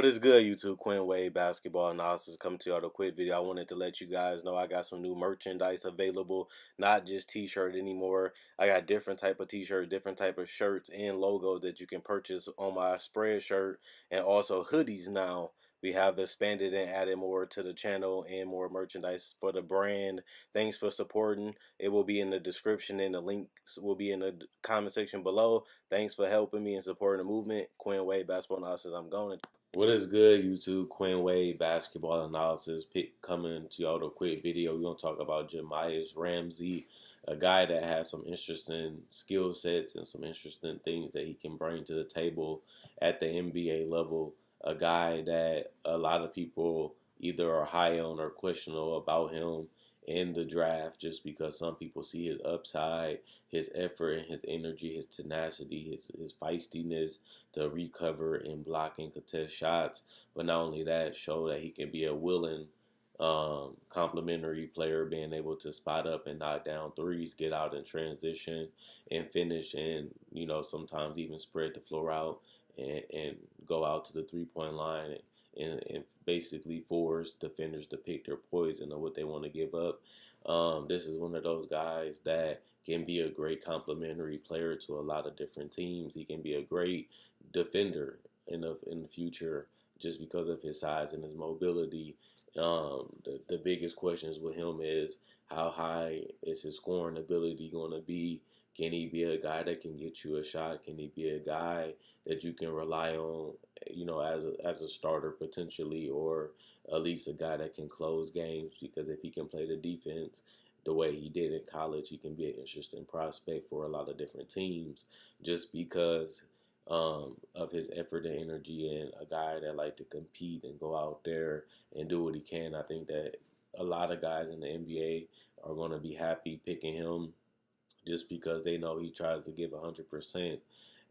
is good, YouTube? Quinn Wade Basketball Analysis coming to you with a quick video. I wanted to let you guys know I got some new merchandise available, not just t-shirt anymore. I got different type of t-shirt, different type of shirts and logos that you can purchase on my spread shirt, and also hoodies now. We have expanded and added more to the channel and more merchandise for the brand. Thanks for supporting. It will be in the description and the links will be in the comment section below. Thanks for helping me and supporting the movement. Quinn Wade Basketball Analysis. I'm going. What is good, YouTube? Quinn Wade Basketball Analysis coming to y'all with a quick video. We're going to talk about Jahmi'us Ramsey, a guy that has some interesting skill sets and some interesting things that he can bring to the table at the NBA level. A guy that a lot of people either are high on or questionable about him in the draft, just because some people see his upside, his effort and his energy, his tenacity, his feistiness to recover and block and contest shots. But not only that, show that he can be a willing complementary player, being able to spot up and knock down threes, get out in transition and finish, and sometimes even spread the floor out and go out to the 3-point line and basically force defenders to pick their poison of what they want to give up. This is one of those guys that can be a great complementary player to a lot of different teams. He can be a great defender in the future just because of his size and his mobility. The biggest questions with him is how high is his scoring ability going to be? Can he be a guy that can get you a shot? Can he be a guy that you can rely on, as a starter potentially, or at least a guy that can close games? Because if he can play the defense the way he did in college, he can be an interesting prospect for a lot of different teams just because of his effort and energy, and a guy that like to compete and go out there and do what he can. I think that a lot of guys in the NBA are going to be happy picking him just because they know he tries to give 100%.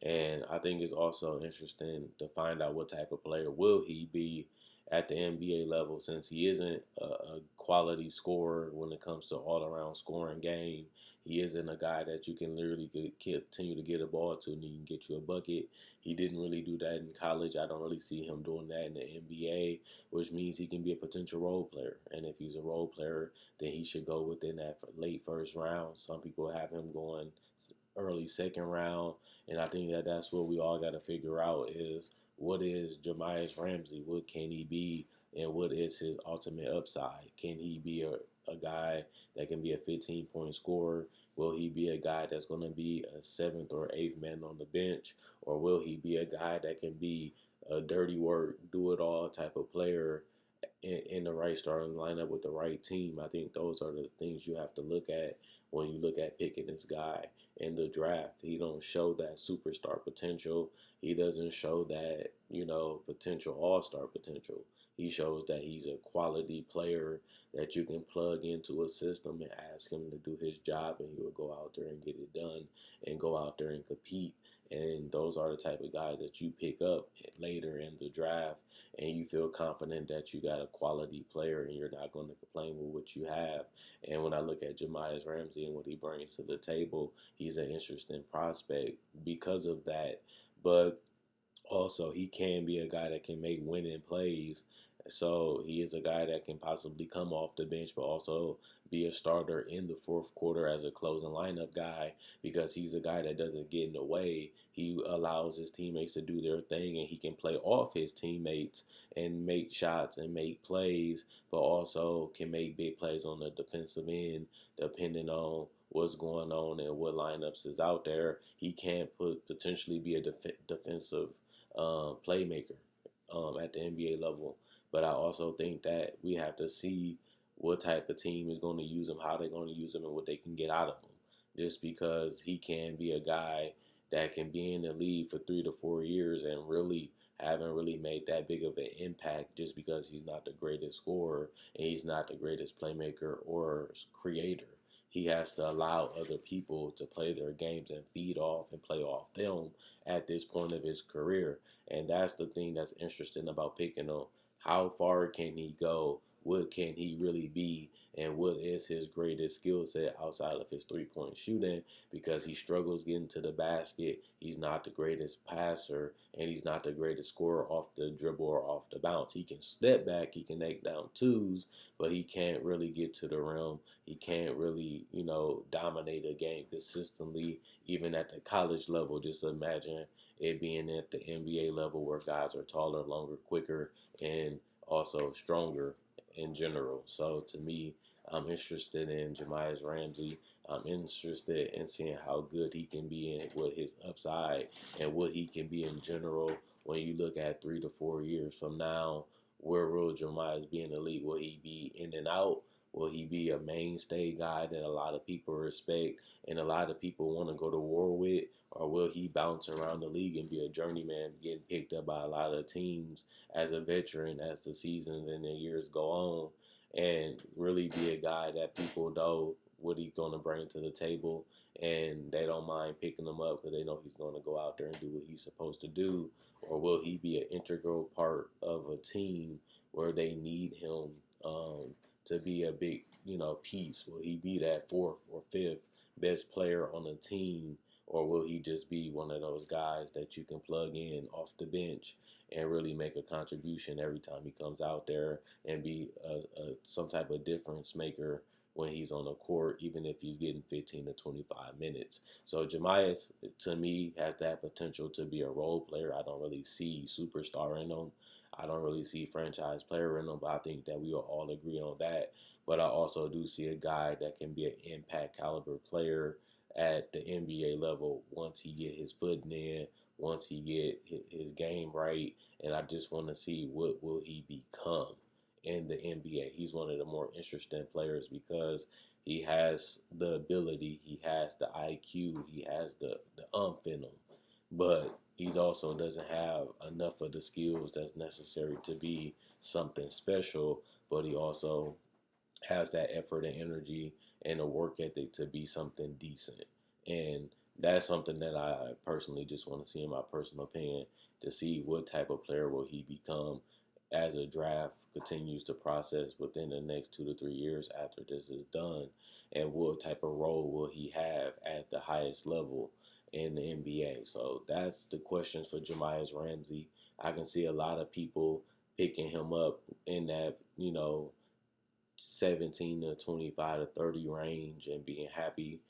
And I think it's also interesting to find out what type of player will he be at the NBA level, since he isn't a quality scorer when it comes to all-around scoring game. He isn't a guy that you can literally continue to get a ball to and he can get you a bucket. He didn't really do that in college. I don't really see him doing that in the NBA, which means he can be a potential role player. And if he's a role player, then he should go within that late first round. Some people have him going early second round, and I think that that's what we all got to figure out is what is Jahmi'us Ramsey? What can he be? And what is his ultimate upside? Can he be a guy that can be a 15-point scorer? Will he be a guy that's going to be a 7th or 8th man on the bench? Or will he be a guy that can be a dirty work, do-it-all type of player in the right starting lineup with the right team? I think those are the things you have to look at when you look at picking this guy in the draft. He don't show that superstar potential. He doesn't show that, potential all-star potential. He shows that he's a quality player that you can plug into a system and ask him to do his job, and he will go out there and get it done and go out there and compete. And those are the type of guys that you pick up later in the draft, and you feel confident that you got a quality player and you're not going to complain with what you have. And when I look at Jahmi'us Ramsey and what he brings to the table, he's an interesting prospect because of that. But also, he can be a guy that can make winning plays. So he is a guy that can possibly come off the bench, but also be a starter in the fourth quarter as a closing lineup guy, because he's a guy that doesn't get in the way. He allows his teammates to do their thing, and he can play off his teammates and make shots and make plays, but also can make big plays on the defensive end, depending on what's going on and what lineups is out there. He can potentially be a defensive playmaker at the NBA level. But I also think that we have to see what type of team is going to use him, how they're going to use him, and what they can get out of him. Just because he can be a guy that can be in the league for 3 to 4 years and really haven't really made that big of an impact, just because he's not the greatest scorer and he's not the greatest playmaker or creator. He has to allow other people to play their games and feed off and play off them at this point of his career. And that's the thing that's interesting about picking him. How far can he go what can he really be, and what is his greatest skill set outside of his 3-point shooting, because he struggles getting to the basket. He's not the greatest passer, and he's not the greatest scorer off the dribble or off the bounce. He can step back, he can make down twos, but he can't really get to the rim. He can't really, dominate a game consistently, even at the college level. Just imagine it being at the NBA level where guys are taller, longer, quicker, and also stronger in general. So to me, I'm interested in Jahmi'us Ramsey. I'm interested in seeing how good he can be and what his upside and what he can be in general. When you look at 3 to 4 years from now, where will Jahmi'us be in the league? Will he be in and out? Will he be a mainstay guy that a lot of people respect and a lot of people want to go to war with? Or will he bounce around the league and be a journeyman, getting picked up by a lot of teams as a veteran as the seasons and the years go on, and really be a guy that people know what he's going to bring to the table, and they don't mind picking him up because they know he's going to go out there and do what he's supposed to do? Or will he be an integral part of a team where they need him to be a big, piece? Will he be that fourth or fifth best player on the team, or will he just be one of those guys that you can plug in off the bench and really make a contribution every time he comes out there and be some type of difference maker when he's on the court, even if he's getting 15 to 25 minutes? So Jahmi'us, to me, has that potential to be a role player. I don't really see superstar in him. I don't really see franchise player in him, but I think that we will all agree on that. But I also do see a guy that can be an impact caliber player at the NBA level once he get his footing in, once he get his game right, and I just want to see what will he become in the NBA. He's one of the more interesting players because he has the ability, he has the IQ, he has the in him, but he also doesn't have enough of the skills that's necessary to be something special, but he also has that effort and energy and a work ethic to be something decent. And that's something that I personally just want to see, in my personal opinion, to see what type of player will he become as a draft continues to process within the next 2 to 3 years after this is done, and what type of role will he have at the highest level in the NBA. So that's the questions for Jahmi'us Ramsey. I can see a lot of people picking him up in that, 17 to 25 to 30 range and being happy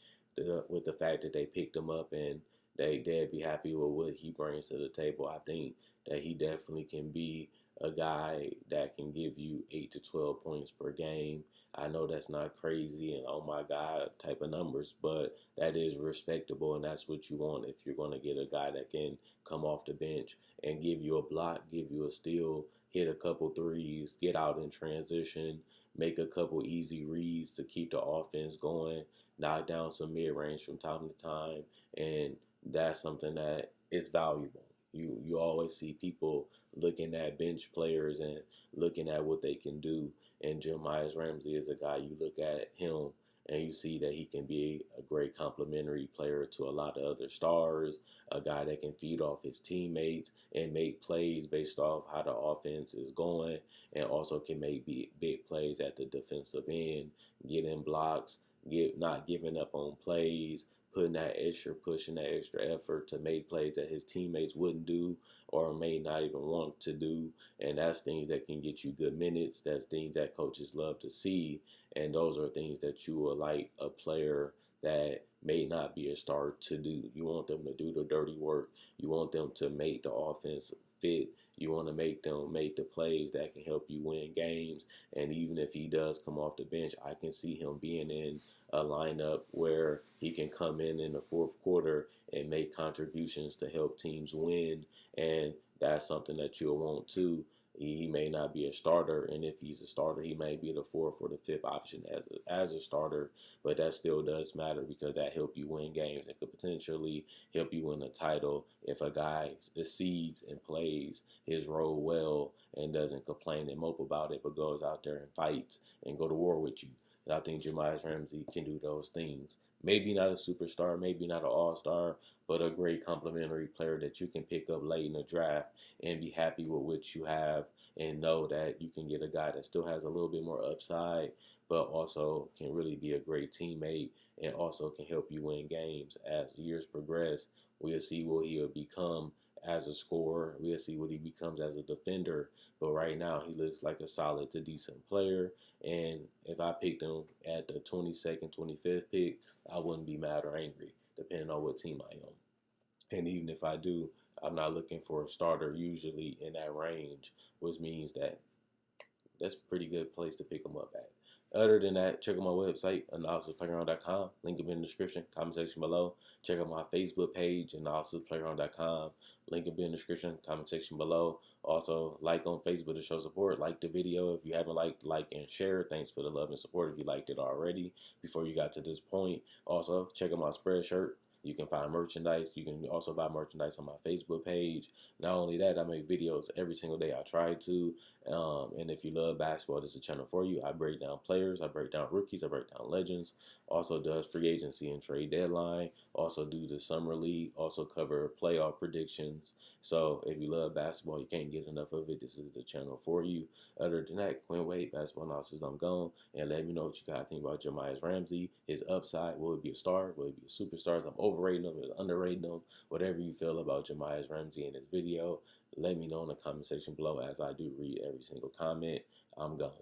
with the fact that they picked him up, and they'd be happy with what he brings to the table. I think that he definitely can be a guy that can give you 8 to 12 points per game. I know that's not crazy and oh my God type of numbers, but that is respectable, and that's what you want if you're going to get a guy that can come off the bench and give you a block, give you a steal, hit a couple threes, get out in transition, make a couple easy reads to keep the offense going, knock down some mid-range from time to time, and that's something that is valuable. You always see people looking at bench players and looking at what they can do, and Jahmi'us Ramsey is a guy you look at him and you see that he can be a great complementary player to a lot of other stars, a guy that can feed off his teammates and make plays based off how the offense is going, and also can make big plays at the defensive end, getting blocks, not giving up on plays, putting that extra push and that extra effort to make plays that his teammates wouldn't do or may not even want to do. And that's things that can get you good minutes. That's things that coaches love to see. And those are things that you will like a player that may not be a star to do. You want them to do the dirty work. You want them to make the offense fit. You want to make them make the plays that can help you win games. And even if he does come off the bench, I can see him being in a lineup where he can come in the fourth quarter and make contributions to help teams win. And that's something that you'll want too. He may not be a starter, and if he's a starter, he may be the fourth or the fifth option as a starter, but that still does matter because that help you win games and could potentially help you win a title if a guy succeeds and plays his role well and doesn't complain and mope about it, but goes out there and fights and go to war with you. And I think Jahmi'us Ramsey can do those things. Maybe not a superstar, maybe not an all-star, but a great complementary player that you can pick up late in the draft and be happy with what you have and know that you can get a guy that still has a little bit more upside, but also can really be a great teammate and also can help you win games. As years progress, we'll see what he'll become as a scorer. We'll see what he becomes as a defender. But right now, he looks like a solid to decent player. And if I picked him at the 22nd, 25th pick, I wouldn't be mad or angry, depending on what team I am. And even if I do, I'm not looking for a starter usually in that range, which means that that's a pretty good place to pick them up at. Other than that, check out my website, analysisplayground.com. Link will be in the description, comment section below. Check out my Facebook page, analysisplayground.com. Link will be in the description, comment section below. Also, like on Facebook to show support. Like the video. If you haven't liked, like and share. Thanks for the love and support if you liked it already before you got to this point. Also, check out my Spreadshirt. You can find merchandise. You can also buy merchandise on my Facebook page. Not only that, I make videos every single day. I try to. And if you love basketball, this is a channel for you. I break down players, I break down rookies, I break down legends. Also does free agency and trade deadline. Also do the summer league. Also cover playoff predictions. So if you love basketball, you can't get enough of it. This is the channel for you. Other than that, Quinn Wade, basketball analysis, I'm gone. And let me know what you guys think about Jahmi'us Ramsey, his upside. Will it be a star? Will it be a superstar? I'm overrating him, underrating him. Whatever you feel about Jahmi'us Ramsey in this video, let me know in the comment section below, as I do read every single comment. I'm gone.